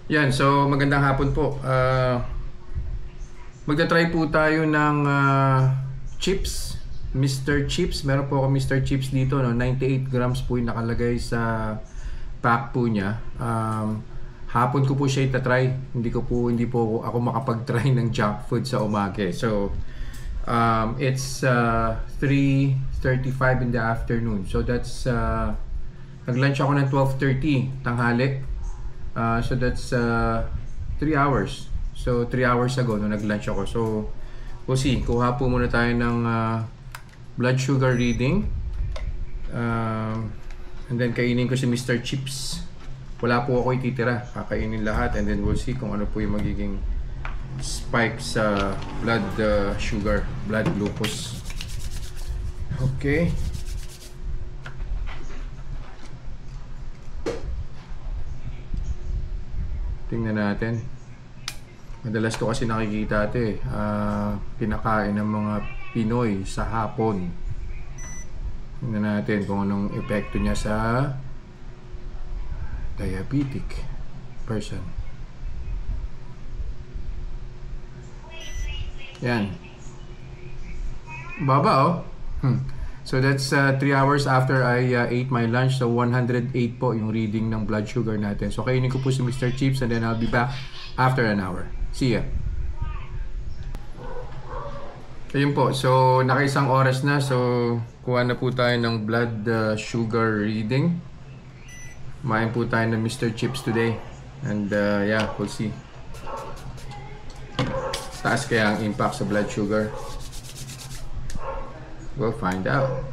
Yan, so magandang hapon po. Magta-try po tayo ng chips, Mr. Chips. Meron po ako Mr. Chips dito, no? 98 grams po yung nakalagay sa pack po niya. Hapon ko po siya itatry. Hindi po ako makapag-try ng junk food sa umaga. So, it's 3:35 in the afternoon. So that's nag-lunch ako ng 12:30 tanghali. So that's 3 hours. So 3 hours ago no nag-lunch ako. So we'll see. Kuha po muna tayo ng blood sugar reading. And then kainin ko si Mr. Chips. Wala po ako ititira. Kakainin lahat and then we'll see kung ano po yung magiging spike sa blood sugar, blood glucose. Okay. Tingnan natin. Madalas ko kasi nakikita ito pinakain ng mga Pinoy sa hapon. Tingnan natin kung anong epekto niya sa diabetic person. Yan. Baba oh. So that's 3 hours after I ate my lunch. So 108 po yung reading ng blood sugar natin. So kainin ko po si Mr. Chips and then I'll be back after an hour. See ya. Ayun po. So nakaisang oras na. So kuha na po tayo ng blood sugar reading. Kumain po tayo ng Mr. Chips today. And yeah, we'll see. Taas kaya ang impact sa blood sugar? We'll find out.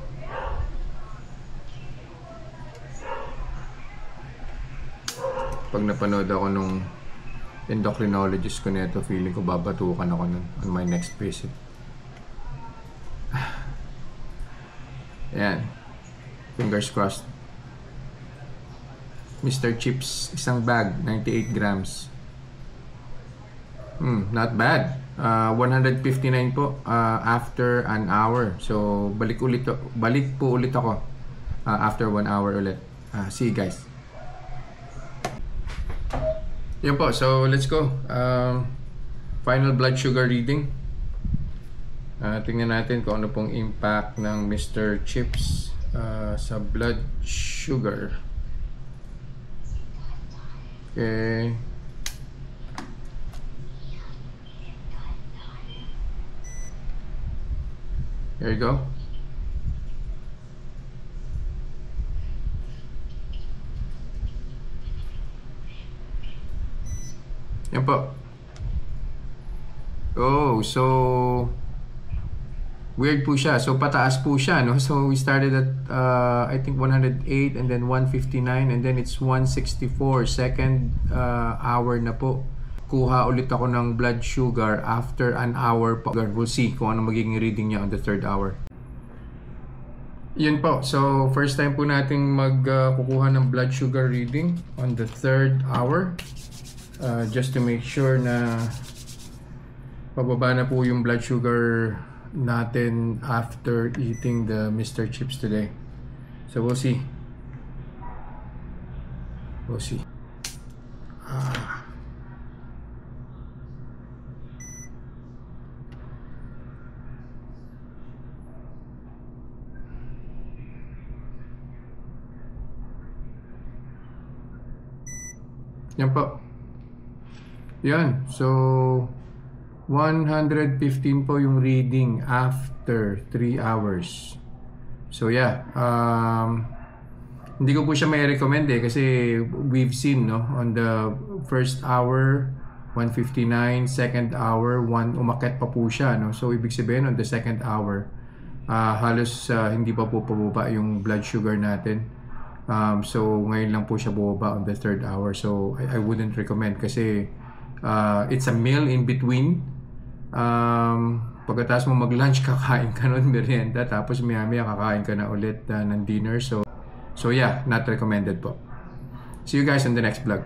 Pag napanood ako nung endocrinologist ko nito, feeling ko babatukan ako nun on my next visit. Ayan. Fingers crossed. Mr. Chips, isang bag, 98 grams. Not bad. 159 po after an hour. So balik po ulit ako after 1 hour ulit. See you guys. Yan po. So let's go. Final blood sugar reading. Tingnan natin kung ano pong impact ng Mr. Chips sa blood sugar. Okay. There you go. Yan po. Oh, so weird po siya. So pataas po siya, no? So we started at I think 108 and then 159 and then it's 164. Second hour na po. Kuha ulit ako ng blood sugar after an hour po. We'll see kung ano magiging reading niya on the third hour. Yun po. So, first time po nating magkukuha ng blood sugar reading on the third hour. Just to make sure na pababa na po yung blood sugar natin after eating the Mr. Chips today. So, we'll see. We'll see. Yan po. Yan. So, 115 po yung reading after 3 hours. So, yeah. Hindi ko po siya may recommend kasi we've seen, no? On the first hour, 159. Second hour, umakyat pa po siya, no? So, ibig sabihin, on the second hour, halos hindi pa po pababa yung blood sugar natin. So ngayon lang po siya bumaba on the third hour. So I wouldn't recommend kasi it's a meal in between. Pagkatapos mo mag-lunch, kakain ka nun, merienda, tapos maya-maya kakain ka na ulit ng dinner. So yeah, not recommended po. See you guys in the next vlog.